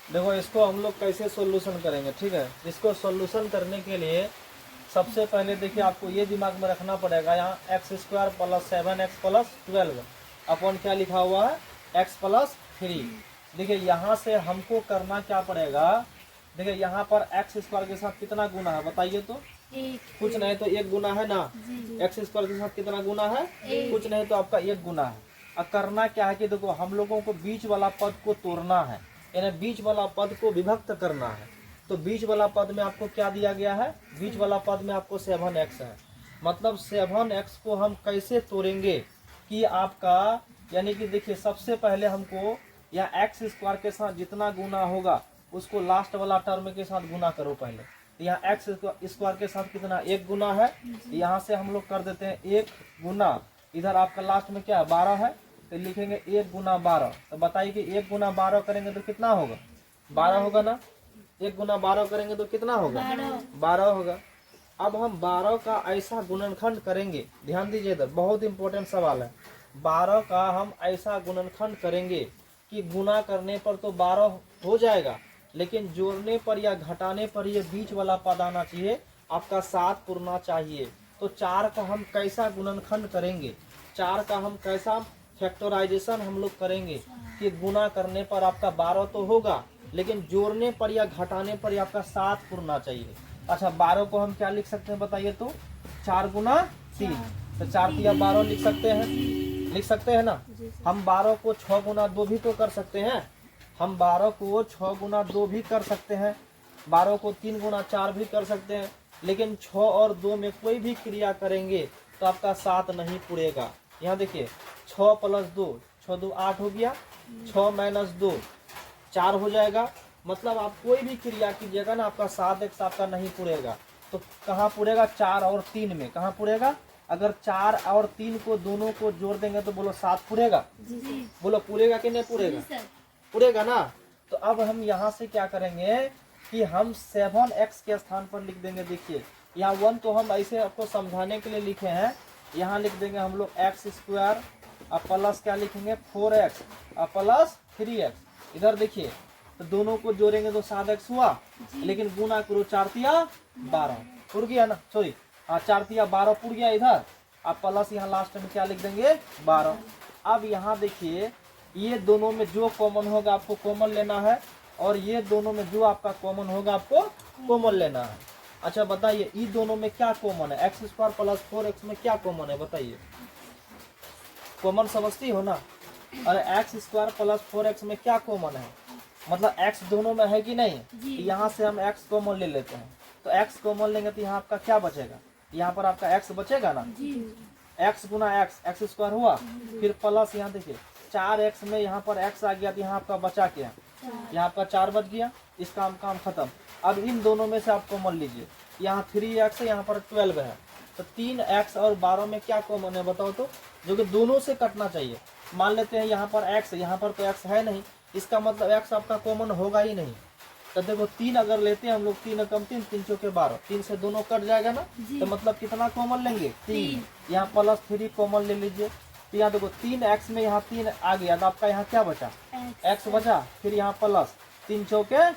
देखो इसको हम लोग कैसे सॉल्यूशन करेंगे, ठीक है। इसको सॉल्यूशन करने के लिए सबसे पहले देखिए आपको ये दिमाग में रखना पड़ेगा, यहाँ x square plus 7x plus 12 अपन क्या लिखा हुआ है x प्लस 3। देखिए यहाँ से हमको करना क्या पड़ेगा, देखिए यहाँ पर एक्स स्क्वायर के साथ कितना गुना है बताइए तो, कुछ नहीं तो एक गुना है ना। एक्स स्क्वायर के साथ कितना गुना है, कुछ नहीं तो आपका एक गुना है। अब करना क्या है कि देखो हम लोगों को बीच वाला पद को तोड़ना है, यानी बीच वाला पद को विभक्त करना है। तो बीच वाला पद में आपको क्या दिया गया है, बीच वाला पद में आपको 7x है। मतलब 7x को हम कैसे तोड़ेंगे कि आपका, यानी कि देखिए सबसे पहले हमको या एक्स स्क्वायर के साथ जितना गुना होगा उसको लास्ट वाला टर्म के साथ गुना करो पहले। तो यहाँ एक्स स्क्वायर के साथ कितना एक गुना है, यहाँ से हम लोग कर देते हैं एक गुना, इधर आपका लास्ट में क्या है 12 है, तो लिखेंगे 1 गुना 12। तो बताइए कि 1 गुना 12 करेंगे तो कितना होगा, 12 होगा ना। 1 गुना 12 करेंगे तो कितना होगा, 12 होगा। अब हम 12 का ऐसा गुणनखंड करेंगे, ध्यान दीजिए इधर बहुत इंपॉर्टेंट सवाल है। 12 का हम ऐसा गुणनखंड करेंगे कि गुना करने पर तो 12 हो जाएगा, लेकिन जोड़ने पर या घटाने पर ये बीच वाला पद आना चाहिए, आपका 7 पुरना चाहिए। तो 4 का हम कैसा गुणनखंड करेंगे, 4 का हम कैसा फैक्टराइजेशन हम लोग करेंगे कि गुना करने पर आपका 12 तो होगा, लेकिन जोड़ने पर या घटाने पर आपका 7 पुरना चाहिए। अच्छा 12 को हम क्या लिख सकते हैं बताइए तो, 4 गुना 3, तो 4 तिया 12 लिख सकते हैं, लिख सकते हैं ना। हम 12 को 6 गुना 2 भी तो कर सकते हैं, हम 12 को 6 गुना 2 भी कर सकते हैं, 12 को 3 गुना 4 भी कर सकते हैं, लेकिन 6 और 2 में कोई भी क्रिया करेंगे तो आपका 7 नहीं पुरेगा। यहाँ देखिए 6 प्लस 2, 6 2 8 हो गया, 6 माइनस 2 4 हो जाएगा। मतलब आप कोई भी क्रिया कीजिएगा ना आपका 7x आपका नहीं पुरेगा। तो कहाँ पुरेगा, 4 और 3 में कहाँ पुरेगा। अगर 4 और 3 को दोनों को जोड़ देंगे तो बोलो 7 पुरेगा, बोलो पुरेगा कि नहीं पुरेगा, पुरेगा ना। तो अब हम यहाँ से क्या करेंगे कि हम 7x के स्थान पर लिख देंगे। देखिए यहाँ 1 तो हम ऐसे आपको समझाने के लिए लिखे हैं, यहाँ लिख देंगे हम लोग एक्स स्क्वायर और प्लस क्या लिखेंगे 4x और प्लस 3x। इधर देखिए तो दोनों को जोड़ेंगे तो 7x हुआ, लेकिन गुना करो 4 तिया 12 पुर गया ना, सॉरी 4 तिया 12 पुर गया इधर। अब प्लस यहाँ लास्ट में क्या लिख देंगे 12। अब यहाँ देखिए ये दोनों में जो कॉमन होगा आपको कॉमन लेना है, और ये दोनों में जो आपका कॉमन होगा आपको कॉमन लेना है। अच्छा बताइए ये दोनों में क्या कॉमन है, एक्स स्क्वायर प्लस 4x में क्या कॉमन है बताइए, कॉमन समझती हो ना। और एक्स स्क्वायर प्लस 4x में क्या कॉमन है, मतलब x दोनों में है कि नहीं। यहाँ से हम x कॉमन ले लेते हैं, तो x कॉमन लेंगे तो यहाँ आपका क्या बचेगा, यहाँ पर आपका x बचेगा ना, x गुना x स्क्वायर हुआ, फिर प्लस यहाँ देखिए 4x में यहाँ पर x आ गया तो यहाँ आपका बचा क्या, यहाँ आपका 4 बच गया, इसका काम खत्म। अब इन दोनों में से आप कॉमन लीजिए, यहाँ 3x है यहाँ पर 12 है, तो 3x और 12 में क्या कॉमन है बताओ तो, जो कि दोनों से कटना चाहिए। मान लेते हैं यहाँ पर x, यहाँ पर तो x है नहीं, इसका मतलब x आपका कॉमन होगा ही नहीं। तो देखो 3 अगर लेते हैं हम लोग, 3 कम 3, 3 चौके 12, 3 से दोनों कट जाएगा ना, तो मतलब कितना कॉमन लेंगे 3। यहाँ प्लस 3 कॉमन ले लीजिए, तो यहाँ देखो 3x में यहाँ 3 आ गया तो आपका यहाँ क्या बचा x बचा, फिर यहाँ प्लस 3 चौके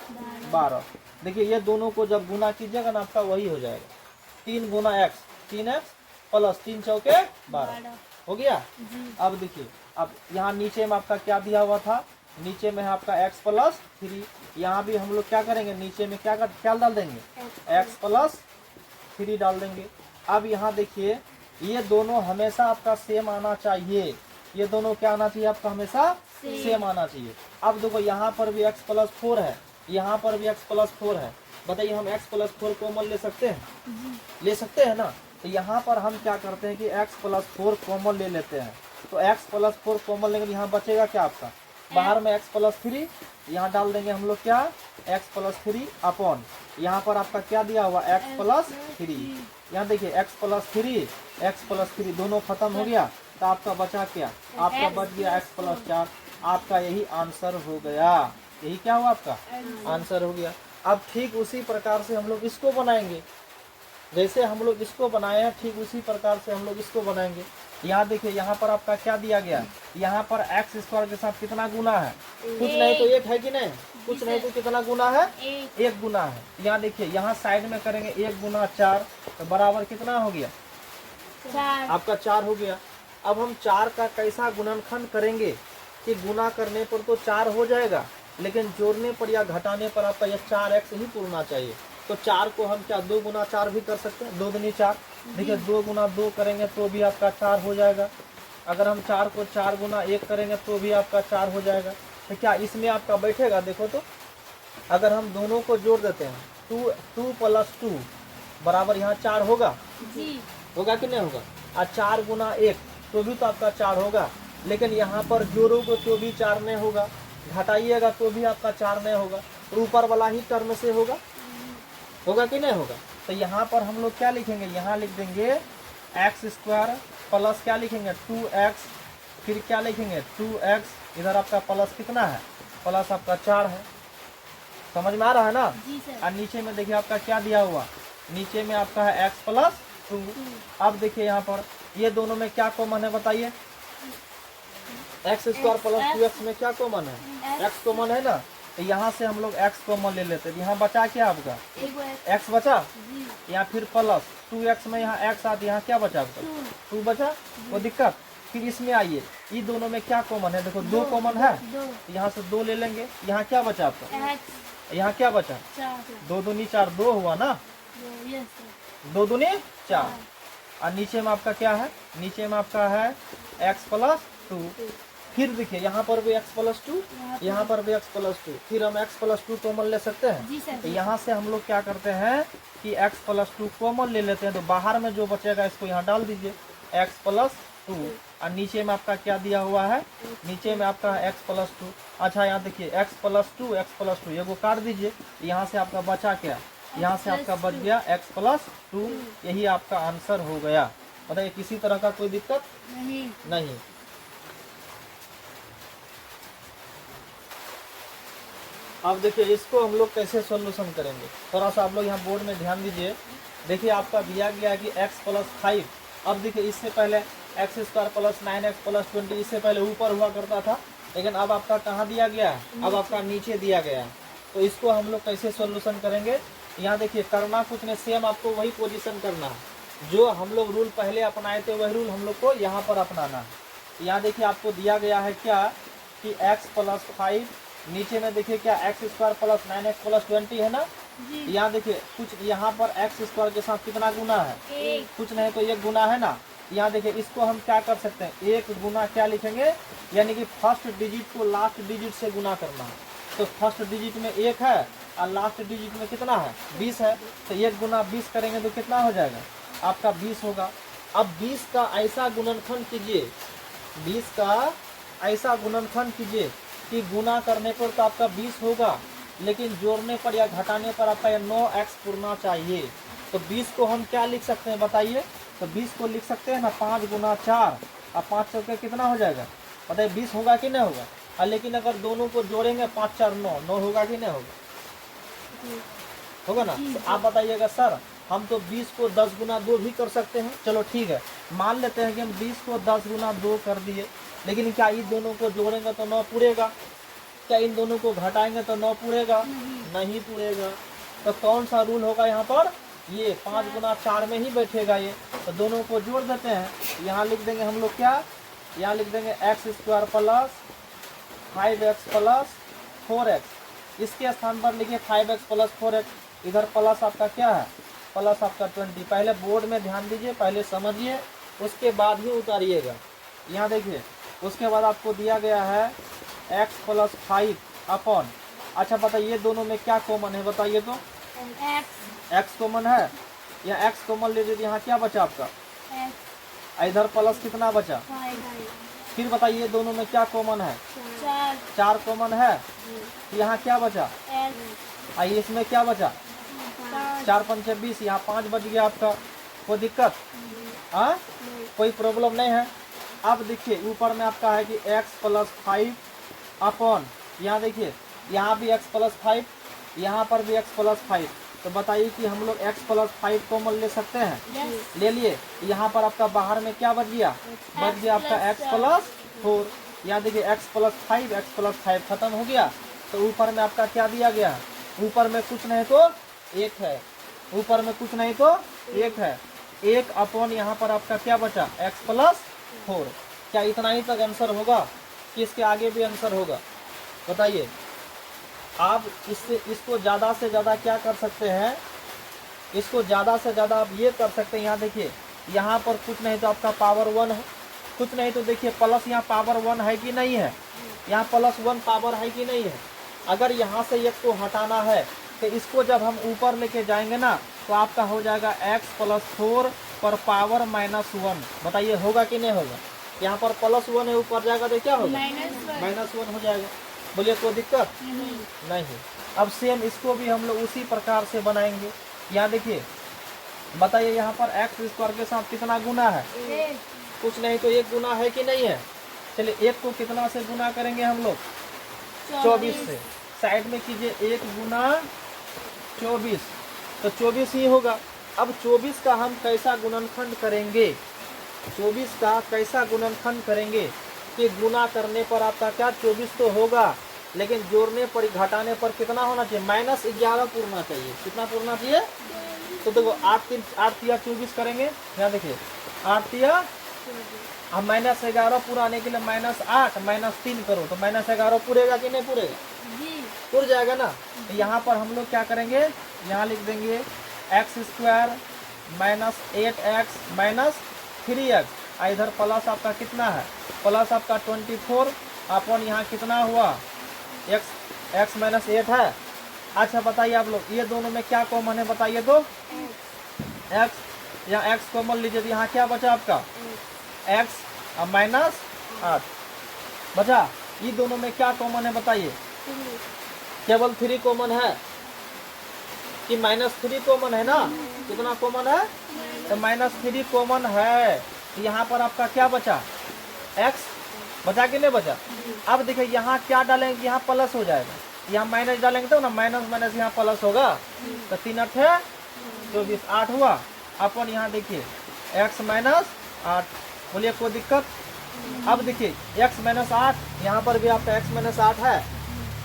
12। देखिए ये दोनों को जब गुना कीजिएगा ना आपका वही हो जाएगा, 3 गुना x 3x प्लस 3 चौके 12 हो गया। अब देखिए अब यहाँ नीचे में आपका क्या दिया हुआ था, नीचे में है आपका x प्लस 3, यहाँ भी हम लोग क्या करेंगे नीचे में क्या डाल देंगे x प्लस 3 डाल देंगे। अब यहाँ देखिए ये दोनों हमेशा आपका सेम आना चाहिए, ये दोनों क्या आना चाहिए आपका हमेशा सेम आना चाहिए। अब देखो यहाँ पर भी x प्लस 4 है, यहाँ पर भी x प्लस 4 है, बताइए हम x प्लस 4 कॉमन ले सकते हैं, ले सकते हैं ना। तो यहाँ पर हम क्या करते हैं कि x प्लस 4 कॉमन ले लेते हैं, तो x प्लस 4 कॉमन लेंगे यहाँ बचेगा क्या आपका, बाहर में x प्लस 3, यहाँ डाल देंगे हम लोग क्या x प्लस 3 अपॉन यहाँ पर आपका क्या दिया हुआ x प्लस 3। यहाँ देखिए x प्लस 3 दोनों खत्म हो गया, तो आपका बचा क्या, आपका बच गया x प्लस 4। आपका यही आंसर हो गया, यही क्या हुआ आपका आंसर हो गया। अब ठीक उसी प्रकार से हम लोग इसको बनाएंगे, जैसे हम लोग इसको बनाए हैं ठीक उसी प्रकार से हम लोग इसको बनाएंगे। यहाँ देखिए यहाँ पर आपका क्या दिया गया, यहाँ पर एक्स स्क्वायर के साथ कितना गुना है, कुछ नहीं तो 1 है कि नहीं, कुछ नहीं तो कितना गुना है, एक गुना है। यहाँ देखिए, यहाँ साइड में करेंगे 1 गुना 4 तो बराबर कितना हो गया, 4। आपका 4 हो गया। अब हम 4 का कैसा गुणनखंड करेंगे कि गुना करने पर तो 4 हो जाएगा, लेकिन जोड़ने पर या घटाने पर आपका यह 4x ही पूरना चाहिए। तो 4 को हम क्या 2 गुना 4 भी कर सकते हैं, 2 दूनी 4। देखिए 2 गुना 2 करेंगे तो भी आपका 4 हो जाएगा। अगर हम 4 को 4 गुना 1 करेंगे तो भी आपका 4 हो जाएगा। तो क्या इसमें आपका बैठेगा, देखो तो अगर हम दोनों को जोड़ देते हैं 2 + 2 बराबर यहाँ 4 होगा, होगा कि नहीं होगा। और 4 गुना 1 तो भी तो आपका 4 होगा, लेकिन यहाँ पर जोड़ोगे तो भी 4 नहीं होगा, घटाइएगा तो भी आपका 4 नहीं होगा, तो ऊपर वाला ही टर्म से होगा, होगा कि नहीं होगा। तो यहाँ पर हम लोग क्या लिखेंगे, यहाँ लिख देंगे x² प्लस क्या लिखेंगे 2x, फिर क्या लिखेंगे 2x, इधर आपका प्लस कितना है, प्लस आपका 4 है। समझ में आ रहा है ना। और नीचे में देखिए आपका क्या दिया हुआ, नीचे में आपका है x + 2। अब देखिए यहाँ पर ये दोनों में क्या कॉमन है बताइए, x² + 2x में क्या कॉमन है, x कॉमन है ना। तो यहाँ से हम लोग x कॉमन ले लेते हैं। यहाँ बचा क्या आपका, x बचा, यहाँ फिर प्लस 2x में यहाँ x आती, यहाँ क्या बचा आपका 2 बचा, वो दिक्कत। फिर इसमें आइए, ये दोनों में क्या कॉमन है, देखो 2 कॉमन है, यहाँ से 2 ले लेंगे, यहाँ क्या बचा आपका, यहाँ क्या बचा 2 दूनी 4, 2 हुआ ना, 2 दूनी 4। और नीचे में आपका क्या है, नीचे में आपका है x + 2। फिर देखिए यहाँ पर भी x + 2, यहाँ पर भी x + 2, फिर हम x + 2 कॉमन ले सकते हैं। तो यहाँ से हम लोग क्या करते हैं कि x + 2 कॉमन ले लेते हैं, तो बाहर में जो बचेगा इसको यहाँ डाल दीजिए x + 2। और नीचे में आपका क्या दिया हुआ है, नीचे में आपका x + 2। अच्छा यहाँ देखिए x + 2, x + 2 ये को काट दीजिए, यहाँ से आपका बचा क्या, यहाँ से आपका बच गया x + 2। यही आपका आंसर हो गया। बताइए किसी तरह का कोई दिक्कत नहीं। अब देखिए इसको हम लोग कैसे सॉल्यूशन करेंगे, थोड़ा सा आप लोग यहाँ बोर्ड में ध्यान दीजिए। देखिए आपका दिया गया है कि x + 5। अब देखिए इससे पहले x² + 9x + 20, इससे पहले ऊपर हुआ करता था, लेकिन अब आपका कहाँ दिया गया है, अब आपका नीचे दिया गया है। तो इसको हम लोग कैसे सॉल्यूशन करेंगे, यहाँ देखिए करना कुछ नहीं, सेम आपको वही पोजीशन करना है, जो हम लोग रूल पहले अपनाए थे वही रूल हम लोग को यहाँ पर अपनाना है। यहाँ देखिए आपको दिया गया है क्या कि x + 5, नीचे में देखिए क्या x² + 9x + 20 है ना। यहाँ देखिए कुछ यहाँ पर x² के साथ कितना गुना है, कुछ नहीं तो 1 गुना है ना। यहाँ देखिए इसको हम क्या कर सकते हैं, 1 गुना क्या लिखेंगे, यानी कि फर्स्ट डिजिट को लास्ट डिजिट से गुना करना है। तो फर्स्ट डिजिट में 1 है और लास्ट डिजिट में कितना है 20 है, तो 1 गुना 20 करेंगे तो कितना हो जाएगा आपका 20 होगा। अब 20 का ऐसा गुणनखंड कीजिए, 20 का ऐसा गुणनखंड कीजिए कि गुना करने पर तो आपका 20 होगा, लेकिन जोड़ने पर या घटाने पर आपका 9x पूरना चाहिए। तो 20 को हम क्या लिख सकते हैं बताइए, तो 20 को लिख सकते हैं ना 5 गुना 4, अब 5 चौके कितना हो जाएगा बताइए, 20 होगा कि नहीं होगा। और लेकिन अगर दोनों को जोड़ेंगे 5 4 9 होगा कि नहीं होगा, होगा ना। तो आप बताइएगा सर हम तो 20 को 10 गुना 2 भी कर सकते हैं, चलो ठीक है मान लेते हैं कि हम 20 को 10 गुना 2 कर दिए, लेकिन क्या इन दोनों को जोड़ेंगे तो 9 पूरेगा, क्या इन दोनों को घटाएंगे तो 9 पूरेगा, नहीं पूरेगा। तो कौन सा रूल होगा यहाँ पर, ये 5 गुना 4 में ही बैठेगा ये। तो दोनों को जोड़ देते हैं, यहाँ लिख देंगे हम लोग क्या, यहाँ लिख देंगे x² + 5x + 4x, इसके स्थान पर लिखिए 5x + 4x, इधर प्लस आपका क्या है, प्लस आपका 20। पहले बोर्ड में ध्यान दीजिए, पहले समझिए उसके बाद ही उतारिएगा। यहाँ देखिए उसके बाद आपको दिया गया है x + 5 अपॉन, अच्छा बताइए ये दोनों में क्या कॉमन है बताइए तो, x कॉमन है, या x कॉमन ले लीजिए, यहाँ क्या बचा आपका, इधर प्लस कितना बचा, फिर बताइए दोनों में क्या कॉमन है, 4 कॉमन है, यहाँ क्या बचा, आइए इसमें क्या बचा 4 × 5 = 20, यहाँ 5 बच गया आपका, कोई दिक्कत हाँ कोई प्रॉब्लम नहीं है। अब देखिए ऊपर में आपका है कि x + 5 अपॉन, यहाँ देखिए यहाँ भी x + 5, यहाँ पर भी x + 5। तो बताइए कि हम लोग x + 5 कॉमन ले सकते हैं, ले लिए, यहाँ पर आपका बाहर में क्या बच गया, बच गया आपका x + 4। यहाँ देखिए x + 5 x + 5 खत्म हो गया, तो ऊपर में आपका क्या दिया गया है, ऊपर में कुछ नहीं तो 1 है, ऊपर में कुछ नहीं तो 1 है। 1 अपॉन यहाँ पर आपका क्या बचा, x प्लस 4। क्या इतना ही तक आंसर होगा कि इसके आगे भी आंसर होगा, बताइए। आप इसको ज़्यादा से ज़्यादा क्या कर सकते हैं, इसको ज़्यादा से ज़्यादा आप ये कर सकते हैं। यहाँ देखिए, यहाँ पर कुछ नहीं तो आपका पावर 1 है, कुछ नहीं तो देखिए प्लस यहाँ पावर 1 है कि नहीं है, यहाँ प्लस 1 पावर है कि नहीं है। अगर यहाँ से एक को हटाना है तो इसको जब हम ऊपर लेके जाएंगे ना तो आपका हो जाएगा x प्लस 4 पर पावर -1। बताइए होगा कि नहीं होगा। यहाँ पर प्लस 1 है, ऊपर जाएगा तो क्या होगा, -1 हो जाएगा। बोलिए कोई दिक्कत नहीं। अब सेम इसको भी हम लोग उसी प्रकार से बनाएंगे। यहाँ देखिए, बताइए यहाँ पर x स्क्वायर के साथ कितना गुना है, कुछ नहीं तो 1 गुना है कि नहीं है। चलिए 1 को कितना से गुना करेंगे हम लोग, 24 से। साइड में कीजिए, 1 गुना 24, तो 24 ही होगा। अब 24 का हम कैसा गुणनखंड करेंगे, 24 का कैसा गुणनखंड करेंगे कि गुना करने पर आपका क्या 24 तो होगा, लेकिन जोड़ने पर घटाने पर कितना होना चाहिए, -11 पूरना चाहिए। कितना पूरना चाहिए, तो देखो 8 तिया 24 करेंगे। यहाँ देखिए 8 तिया, अब -11 पूरा आने के लिए -8 -3 करो तो -11 पूरेगा कि नहीं पूरेगा, पूर जाएगा ना। तो यहाँ पर हम लोग क्या करेंगे, यहाँ लिख देंगे x² -8x -3x। इधर प्लस आपका कितना है, प्लस आपका 24 अपन यहाँ कितना हुआ, x -8 है। अच्छा बताइए आप लोग, ये दोनों में क्या कॉमन है बताइए तो, x, यहाँ x कॉमन लीजिए तो यहाँ क्या बचा आपका, x -8 बचा। ये दोनों में क्या कॉमन है बताइए, केवल 3 कॉमन है कि -3 कॉमन है ना, कितना कॉमन है, तो -3 कॉमन है। तो यहाँ पर आपका क्या बचा, x बचा कि नहीं बचा। अब देखिए यहाँ क्या डालेंगे, यहाँ प्लस हो जाएगा, यहाँ माइनस डालेंगे तो ना माइनस माइनस यहाँ प्लस होगा, तो 3 8 है 24, 8 हुआ। अपन यहाँ देखिए x -8, बोलिए कोई दिक्कत। अब देखिए x -8, यहाँ पर भी आपका x -8 है,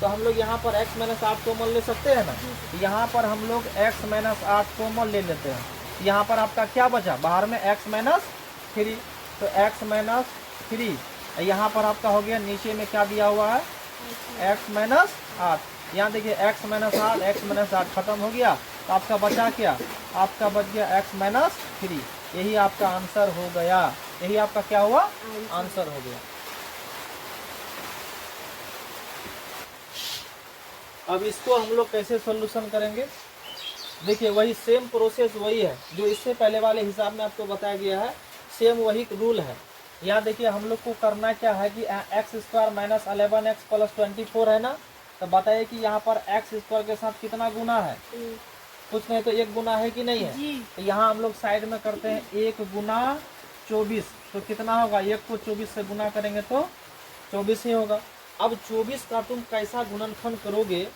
तो हम लोग यहाँ पर x -8 कॉमन ले सकते हैं ना। यहाँ पर हम लोग x -8 कॉमन ले लेते हैं। यहाँ पर आपका क्या बचा, बाहर में x -3, तो x -3। यहाँ पर आपका हो गया, नीचे में क्या दिया हुआ है, x -8। यहाँ देखिए x -8 x -8 खत्म हो गया, तो आपका बचा क्या, आपका बच गया x -3। यही आपका आंसर हो गया, यही आपका क्या हुआ, आंसर हो गया। अब इसको हम लोग कैसे सॉल्यूशन करेंगे, देखिए वही सेम प्रोसेस वही है जो इससे पहले वाले हिसाब में आपको बताया गया है, सेम वही रूल है। यहाँ देखिए हम लोग को करना क्या है कि x² -11x + 24 है ना, तो बताइए कि यहाँ पर x² के साथ कितना गुना है, कुछ नहीं तो 1 गुना है कि नहीं है। तो यहाँ हम लोग साइड में करते हैं 1 गुना 24, तो कितना होगा, 1 को 24 से गुना करेंगे तो 24 ही होगा। अब 24 का तुम कैसा गुणनखंड करोगे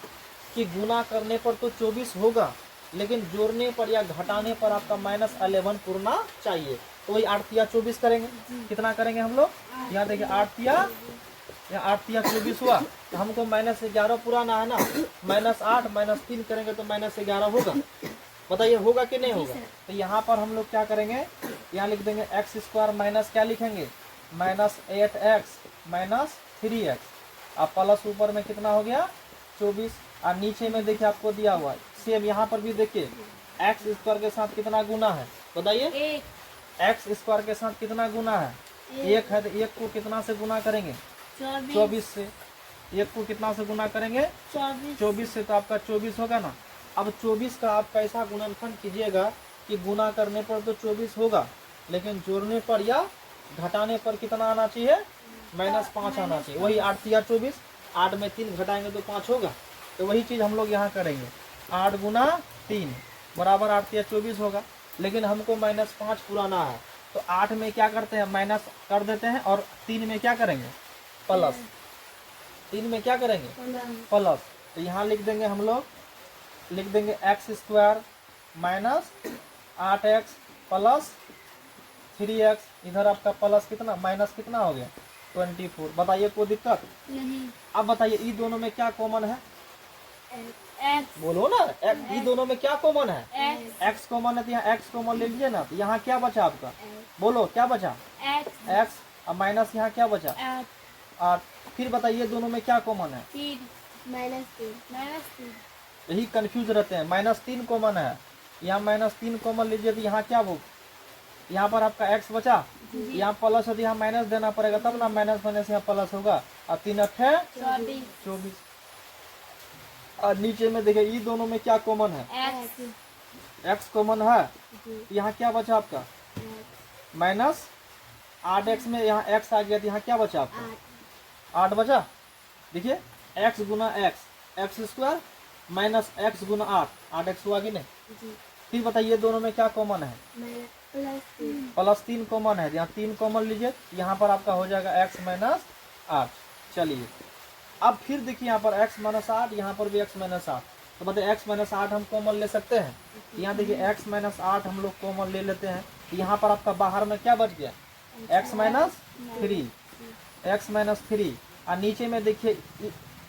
कि गुना करने पर तो 24 होगा, लेकिन जोड़ने पर या घटाने पर आपका -11 पूरना चाहिए। तो वही 8 तिया 24 करेंगे। कितना करेंगे हम लोग, यहाँ देखिए 8 तिया 24 हुआ, तो हमको -11 पुराना है ना, -8 -3 करेंगे तो -11 होगा। बताइए होगा कि नहीं होगा। तो यहाँ पर हम लोग क्या करेंगे, यहाँ लिख देंगे x² माइनस क्या लिखेंगे, -8x -3x। अब प्लस ऊपर में कितना हो गया 24, और नीचे में देखिए आपको दिया हुआ है सेम, यहाँ पर भी देखिए x² के साथ कितना गुना है बताइए, x² के साथ कितना गुना है, 1 है, तो 1 को कितना से गुना करेंगे, 24 से। 1 को कितना से गुना करेंगे, 24 से, तो आपका 24 होगा ना। अब 24 का आप कैसा गुणनखंड कीजिएगा कि गुना करने पर तो 24 होगा, लेकिन जोड़ने पर या घटाने पर कितना आना चाहिए, -5 आना चाहिए। वही 8 तिया 24, 8 में 3 घटाएंगे तो 5 होगा। तो वही चीज़ हम लोग यहाँ करेंगे, 8 गुना 3 बराबर 8 तिया 24 होगा, लेकिन हमको -5 पुराना है, तो 8 में क्या करते हैं, माइनस कर देते हैं, और 3 में क्या करेंगे, प्लस। 3 में क्या करेंगे, प्लस। तो यहाँ लिख देंगे हम लोग, लिख देंगे x² -8x + 3x। इधर आपका प्लस कितना, माइनस कितना हो गया, 24। बताइए कोई दिक्कत? नहीं। अब बताइए ई दोनों में क्या कॉमन है? एक्स। बोलो ना, ई दोनों में क्या कॉमन है? एक्स। एक्स कॉमन है तो यहाँ एक्स कॉमन ले लीजिए ना, तो यहाँ क्या बचा आपका? बोलो क्या बचा? एक्स। एक्स। अब माइनस यहाँ क्या बचा? 8। फिर बताइए दोनों में क्या कॉमन है? 3 माइनस 3। यही कंफ्यूज रहते हैं। -3 कॉमन है, यहाँ -3 कॉमन लीजिए तो यहाँ क्या वो, यहाँ पर आपका x बचा, यहाँ प्लस है तो यहाँ माइनस देना पड़ेगा, तब ना माइनस माइनस यहाँ प्लस होगा। और 3 अट्ठे 24। और नीचे में देखिए ये दोनों में क्या कॉमन है? x कॉमन है, यहाँ क्या बचा आपका? -8x में यहाँ x आ गया तो यहाँ क्या बचा आपका? 8 बचा। देखिए x गुना x स्क्वायर माइनस x गुना 8x हुआ कि नहीं? फिर बताइए दोनों में क्या कॉमन है? +3 कॉमन है, यहाँ 3 कॉमन लीजिए, यहाँ पर आपका हो जाएगा x माइनस 8। चलिए अब फिर देखिए यहाँ पर x माइनस 8, यहाँ पर भी x माइनस 8, तो बताइए x माइनस 8 हम कॉमन ले सकते हैं? यहाँ देखिए x माइनस 8 हम लोग कॉमन ले लेते हैं, यहाँ पर आपका बाहर में क्या बच गया? x minus 3। और नीचे में देखिए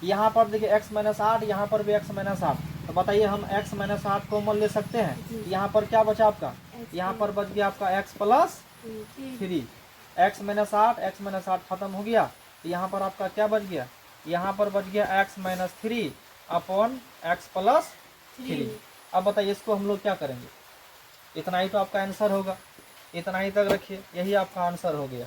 यहाँ पर देखिए x माइनस 8, यहाँ पर भी x माइनस 8, तो बताइए हम x माइनस 8 कॉमन ले सकते हैं? यहाँ पर क्या बचा आपका? यहाँ पर बच गया आपका x प्लस 3। x माइनस 8 खत्म हो गया, यहाँ पर आपका क्या बच गया? यहाँ पर बच गया x minus 3 upon x plus 3। अब बताइए इसको हम लोग क्या करेंगे? इतना ही तो आपका आंसर होगा, इतना ही तक रखिए, यही आपका आंसर हो गया।